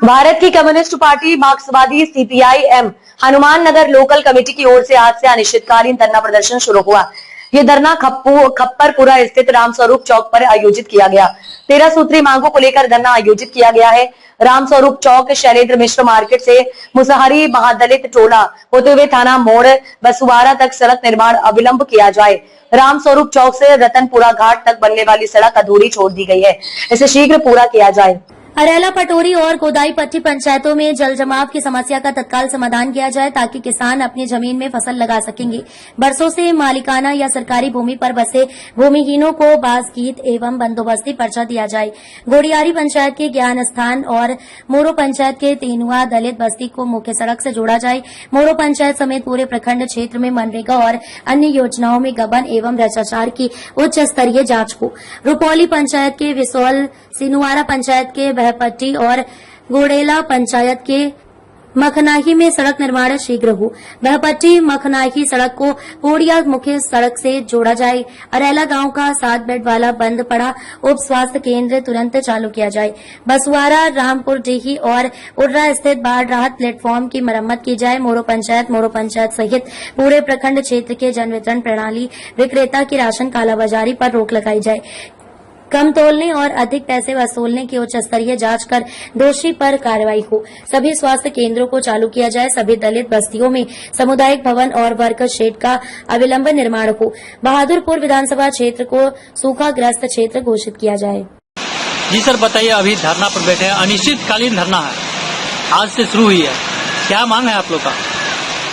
भारत की communist party मार्क्सवादी CPI-M Hanuman Nagar local committee की ओर से आज से अनिश्चितकालीन धरना प्रदर्शन शुरू हुआ। ये धरना खप्परपुरा स्थित रामस्वरूप चौक पर आयोजित किया गया। 13 सूत्री मांगों को लेकर धरना आयोजित किया गया है। रामस्वरूप चौक, शैलेंद्र मिश्र मार्केट से मुसहरी महादलित टोला होते हुए थाना मोड़ बसुआरा तक सड़क निर्माण अविलंब किया जाए। रामस्वरूप चौक से रतनपुरा घाट तक बनने वाली सड़क अधूरी छोड़ दी गई है, इसे शीघ्र पूरा किया जाए। अरेला, पटोरी और गोदाई पट्टी पंचायतों में जल जमाव की समस्या का तत्काल समाधान किया जाए ताकि किसान अपनी जमीन में फसल लगा सकेंगे। बरसों से मालिकाना या सरकारी भूमि पर बसे भूमिहीनों को बासगीत एवं बंदोबस्ती पर्चा दिया जाए। गोड़ियारी पंचायत के ज्ञान स्थान और मोरो पंचायत के तेनुआ दलित बस्ती को मुख्य सड़क से जोड़ा जाए। मोरो पंचायत समेत पूरे प्रखंड क्षेत्र में मनरेगा और अन्य योजनाओं में गबन एवं भ्रष्टाचार की उच्च स्तरीय जांच हो। रुपौली पंचायत के विसौल, सिनुआरा पंचायत के बहपट्टी और गोड़ेला पंचायत के मखनाही में सड़क निर्माण शीघ्र हो। बहपट्टी मखनाही सड़क को पोड़िया मुख्य सड़क से जोड़ा जाए। अरेला गांव का 7 बेड वाला बंद पड़ा उप स्वास्थ्य केंद्र तुरंत चालू किया जाए। बसुआरा, रामपुर डीही और उर्रा स्थित बाढ़ राहत प्लेटफॉर्म की मरम्मत की जाए। मोरो पंचायत सहित पूरे प्रखंड क्षेत्र के जन वितरण प्रणाली विक्रेता की राशन कालाबाजारी पर रोक लगाई जाए। कम तोलने और अधिक पैसे वसूलने की उच्च स्तरीय जांच कर दोषी पर कार्रवाई हो। सभी स्वास्थ्य केंद्रों को चालू किया जाए। सभी दलित बस्तियों में सामुदायिक भवन और वर्क शेड का अविलंब निर्माण हो। बहादुरपुर विधानसभा क्षेत्र को सूखाग्रस्त क्षेत्र घोषित किया जाए। जी सर, बताइए, अभी धरना पर बैठे हैं, अनिश्चितकालीन धरना है, आज से शुरू हुई है, क्या मांग है आप लोग का?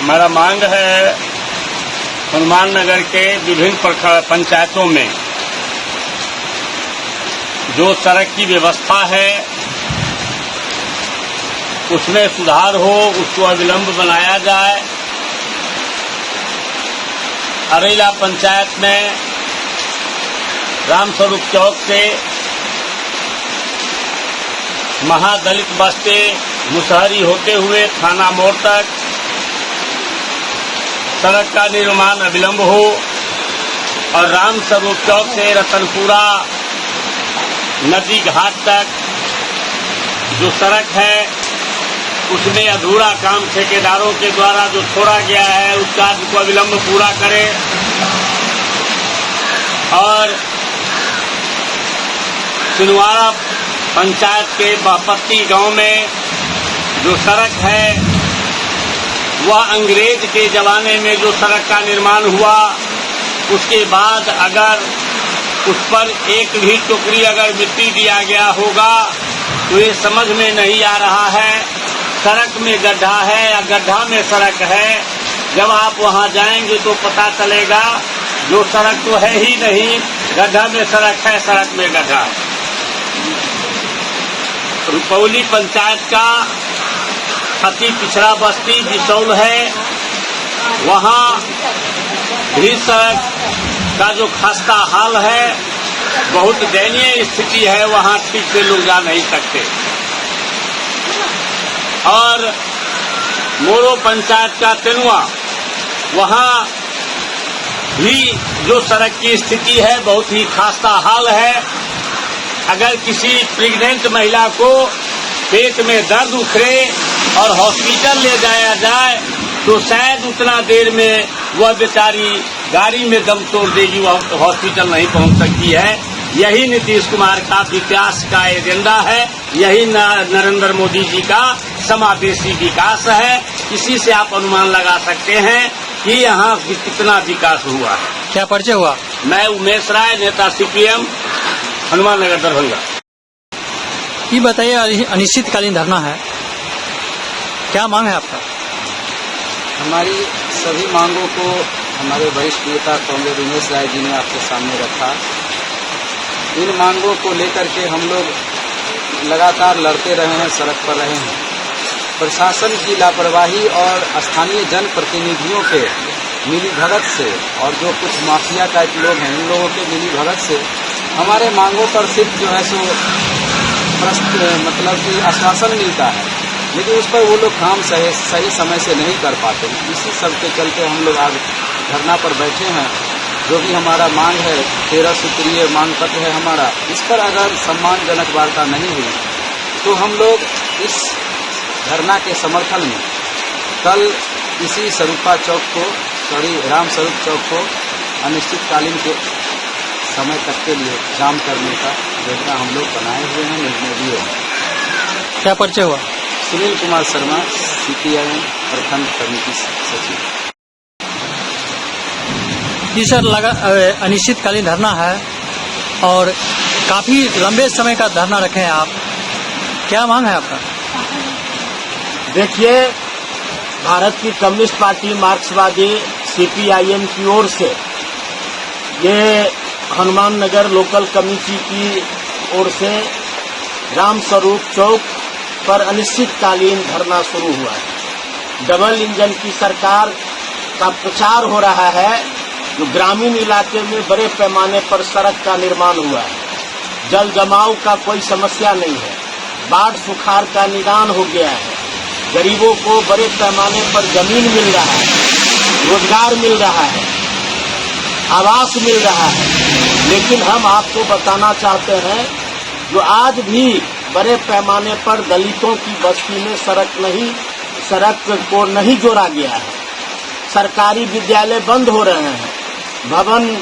हमारा मांग है हनुमान नगर के विभिन्न पंचायतों में जो सड़क की व्यवस्था है उसमें सुधार हो, उसको अविलंब बनाया जाए। अरेला पंचायत में रामस्वरूप चौक से महादलित बस्ती मुसहरी होते हुए थाना मोड़ तक सड़क का निर्माण अविलंब हो और रामस्वरूप चौक से रतनपुरा नदी घाट तक जो सड़क है उसमें अधूरा काम ठेकेदारों के द्वारा जो छोड़ा गया है उस कार्य को अविलंब पूरा करें और सिनुआरा पंचायत के बहपट्टी गांव में जो सड़क है वह अंग्रेज के जमाने में जो सड़क का निर्माण हुआ उसके बाद अगर उस पर एक भी टुकड़ी अगर मिट्टी दिया गया होगा तो ये समझ में नहीं आ रहा है सड़क में गड्ढा है या गड्ढा में सड़क है। जब आप वहां जाएंगे तो पता चलेगा जो सड़क तो है ही नहीं, गड्ढा में सड़क है, सड़क में गड्ढा है। रुपौली पंचायत का अति पिछड़ा बस्ती विसौल है, वहां भी सड़क का जो खस्ता हाल है, बहुत दयनीय स्थिति है, वहां ठीक से लोग जा नहीं सकते। और मोरो पंचायत का तेनुआ, वहां भी जो सड़क की स्थिति है बहुत ही खस्ता हाल है। अगर किसी प्रेग्नेंट महिला को पेट में दर्द उखड़े और हॉस्पिटल ले जाया जाए तो शायद उतना देर में वह बेचारी गाड़ी में दम तोड़ देगी, वह हॉस्पिटल नहीं पहुंच सकती है। यही नीतीश कुमार का विकास का एजेंडा है, यही नरेंद्र मोदी जी का समावेशी विकास है। इसी से आप अनुमान लगा सकते हैं कि यहाँ कितना विकास हुआ। क्या परिचय हुआ? मैं उमेश राय, नेता सीपीएम, हनुमान नगर दरभंगा। ये बताइए, अनिश्चितकालीन धरना है, क्या मांग है आपका? हमारी सभी मांगों को हमारे वरिष्ठ नेता कांग्रेस उमेश राय जी ने आपके सामने रखा। इन मांगों को लेकर के हम लोग लगातार लड़ते रहे हैं, सड़क पर रहे हैं। प्रशासन की लापरवाही और स्थानीय जनप्रतिनिधियों के मिलीभगत से और जो कुछ माफिया टाइप लोग हैं इन लोगों के मिलीभगत से हमारे मांगों पर सिर्फ जो है सो मतलब कि आश्वासन मिलता है, लेकिन उस पर वो लोग काम सही समय से नहीं कर पाते। इसी सब के चलते हम लोग आज धरना पर बैठे हैं। जो भी हमारा मांग है, 13 सूत्रीय मांग पत्र है हमारा, इस पर अगर सम्मानजनक वार्ता नहीं हुई तो हम लोग इस धरना के समर्थन में कल इसी स्वरूपा चौक को राम स्वरूप चौक को अनिश्चितकालीन के समय तक के लिए जाम करने का योजना हम लोग बनाए हुए हैं, निर्णय लिए हैं। क्या परिचय हुआ? सुनील कुमार शर्मा, CPIM प्रखंड कमेटी सचिव। जी सर, अनिश्चितकालीन धरना है और काफी लंबे समय का धरना रखे हैं आप, क्या मांग है आपका? देखिए, भारत की कम्युनिस्ट पार्टी मार्क्सवादी CPIM की ओर से ये हनुमान नगर लोकल कमेटी की ओर से राम स्वरूप चौक पर अनिश्चितकालीन धरना शुरू हुआ है। डबल इंजन की सरकार का प्रचार हो रहा है, जो ग्रामीण इलाके में बड़े पैमाने पर सड़क का निर्माण हुआ है, जल जमाव का कोई समस्या नहीं है, बाढ़ सुखाड़ का निदान हो गया है, गरीबों को बड़े पैमाने पर जमीन मिल रहा है, रोजगार मिल रहा है, आवास मिल रहा है। लेकिन हम आपको बताना चाहते हैं, जो आज भी बड़े पैमाने पर दलितों की बस्ती में सड़क को नहीं जोड़ा गया है, सरकारी विद्यालय बंद हो रहे हैं, भवन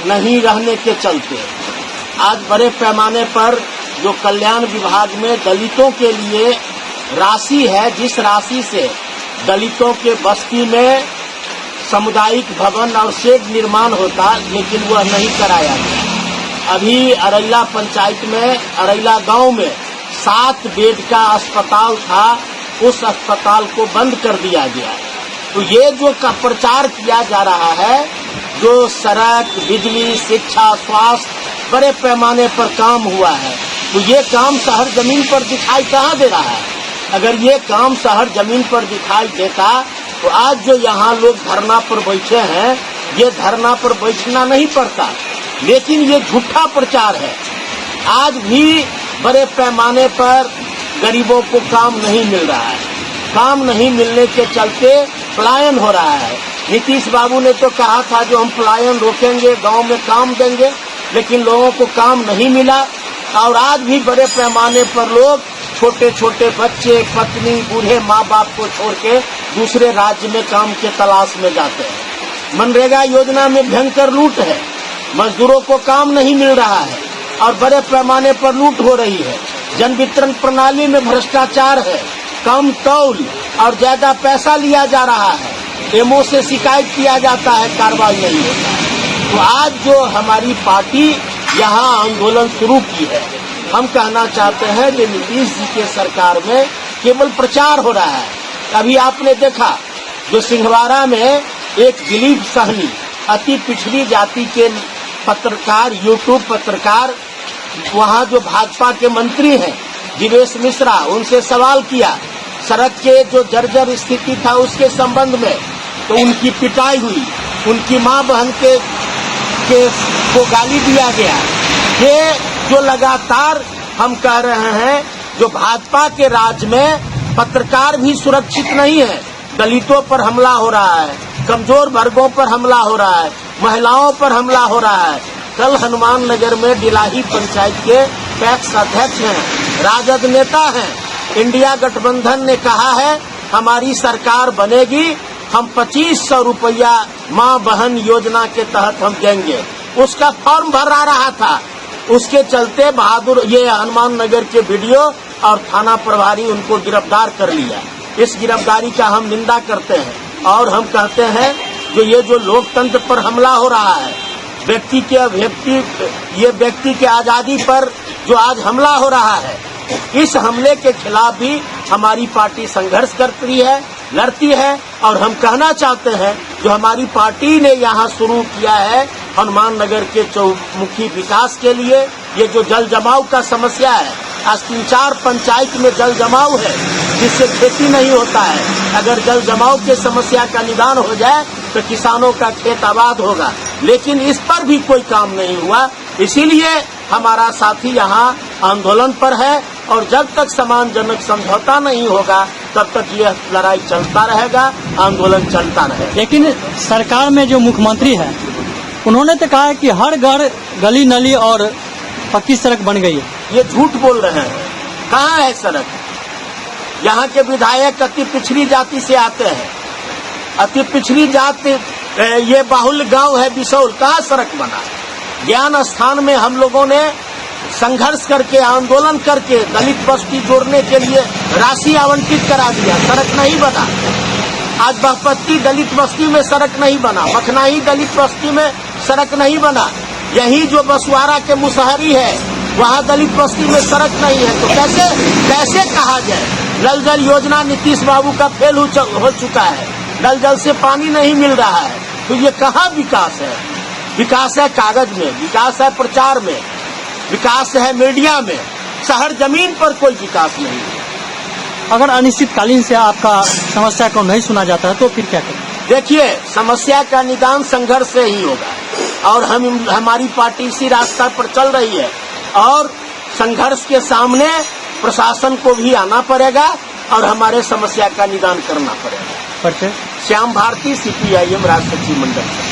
नहीं रहने के चलते आज बड़े पैमाने पर जो कल्याण विभाग में दलितों के लिए राशि है, जिस राशि से दलितों के बस्ती में सामुदायिक भवन और शेड निर्माण होता, लेकिन वह नहीं कराया गया। अभी अरैला पंचायत में, अरैला गांव में 7 बेड का अस्पताल था, उस अस्पताल को बंद कर दिया गया। तो ये जो का प्रचार किया जा रहा है, जो सड़क, बिजली, शिक्षा, स्वास्थ्य बड़े पैमाने पर काम हुआ है, तो ये काम शहर जमीन पर दिखाई कहाँ दे रहा है? अगर ये काम शहर जमीन पर दिखाई देता तो आज जो यहाँ लोग धरना पर बैठे हैं, ये धरना पर बैठना नहीं पड़ता। लेकिन ये झूठा प्रचार है। आज भी बड़े पैमाने पर गरीबों को काम नहीं मिल रहा है, काम नहीं मिलने के चलते पलायन हो रहा है। नीतीश बाबू ने तो कहा था जो हम पलायन रोकेंगे, गांव में काम देंगे, लेकिन लोगों को काम नहीं मिला। और आज भी बड़े पैमाने पर लोग, छोटे छोटे बच्चे, पत्नी, बूढ़े माँ बाप को छोड़ के दूसरे राज्य में काम के तलाश में जाते हैं। मनरेगा योजना में भयंकर लूट है, मजदूरों को काम नहीं मिल रहा है और बड़े पैमाने पर लूट हो रही है। जन वितरण प्रणाली में भ्रष्टाचार है, कम तौल और ज्यादा पैसा लिया जा रहा है, एमओ से शिकायत किया जाता है, कार्रवाई नहीं होता। तो आज जो हमारी पार्टी यहाँ आंदोलन शुरू की है, हम कहना चाहते हैं कि नीतीश जी के सरकार में केवल प्रचार हो रहा है। अभी आपने देखा जो सिंहवाड़ा में एक दिलीप सहनी, अति पिछड़ी जाति के पत्रकार, यूट्यूब पत्रकार, वहाँ जो भाजपा के मंत्री हैं जीवेश मिश्रा, उनसे सवाल किया सड़क के जो जर्जर स्थिति था उसके संबंध में, तो उनकी पिटाई हुई, उनकी माँ बहन के को गाली दिया गया। ये जो लगातार हम कह रहे हैं, जो भाजपा के राज में पत्रकार भी सुरक्षित नहीं है, दलितों पर हमला हो रहा है, कमजोर वर्गों पर हमला हो रहा है, महिलाओं पर हमला हो रहा है। कल हनुमान नगर में डिलाही पंचायत के पैक्स अध्यक्ष हैं, राजद नेता हैं, इंडिया गठबंधन ने कहा है हमारी सरकार बनेगी, हम 2500 रुपया माँ बहन योजना के तहत हम देंगे। उसका फॉर्म भरा रहा था, उसके चलते बहादुर ये हनुमान नगर के वीडियो और थाना प्रभारी उनको गिरफ्तार कर लिया। इस गिरफ्तारी का हम निंदा करते हैं और हम कहते हैं जो ये जो लोकतंत्र पर हमला हो रहा है, व्यक्ति के आजादी पर जो आज हमला हो रहा है, इस हमले के खिलाफ भी हमारी पार्टी संघर्ष करती है, लड़ती है। और हम कहना चाहते हैं जो हमारी पार्टी ने यहाँ शुरू किया है हनुमान नगर के चौमुखी विकास के लिए, ये जो जल जमाव का समस्या है, आज 3-4 पंचायत में जल जमाव है जिससे खेती नहीं होता है। अगर जल जमाव के समस्या का निदान हो जाए तो किसानों का खेत आबाद होगा, लेकिन इस पर भी कोई काम नहीं हुआ। इसीलिए हमारा साथी यहाँ आंदोलन पर है और जब तक सम्मानजनक समझौता नहीं होगा तब तक ये लड़ाई चलता रहेगा, आंदोलन चलता रहेगा। लेकिन सरकार में जो मुख्यमंत्री है उन्होंने तो कहा है कि हर घर गली नली और पक्की सड़क बन गई है। ये झूठ बोल रहे हैं। कहाँ है सड़क? यहाँ के विधायक अति पिछड़ी जाति से आते हैं। अति पिछड़ी जाति ये बाहुल गांव है बिसौल, कहाँ सड़क बना? ज्ञान स्थान में हम लोगों ने संघर्ष करके, आंदोलन करके दलित बस्ती जोड़ने के लिए राशि आवंटित करा दिया, सड़क नहीं बना। आज बागपत्ती दलित बस्ती में सड़क नहीं बना, मखनाही दलित बस्ती में सड़क नहीं बना, यही जो बसवाड़ा के मुसहरी है वहाँ दलित बस्ती में सड़क नहीं है। तो कैसे कहा जाए? नल जल योजना नीतीश बाबू का फेल हो चुका है, नल जल से पानी नहीं मिल रहा है, तो ये कहाँ विकास है? विकास है कागज में, विकास है प्रचार में, विकास है मीडिया में, शहर जमीन पर कोई विकास नहीं है। अगर अनिश्चितकालीन से आपका समस्या को नहीं सुना जाता है तो फिर क्या करें? देखिए, समस्या का निदान संघर्ष से ही होगा और हमारी पार्टी इसी रास्ता पर चल रही है और संघर्ष के सामने प्रशासन को भी आना पड़ेगा और हमारे समस्या का निदान करना पड़ेगा। परिचय? श्याम भारती, CPIM राज्य सचिव मंडल।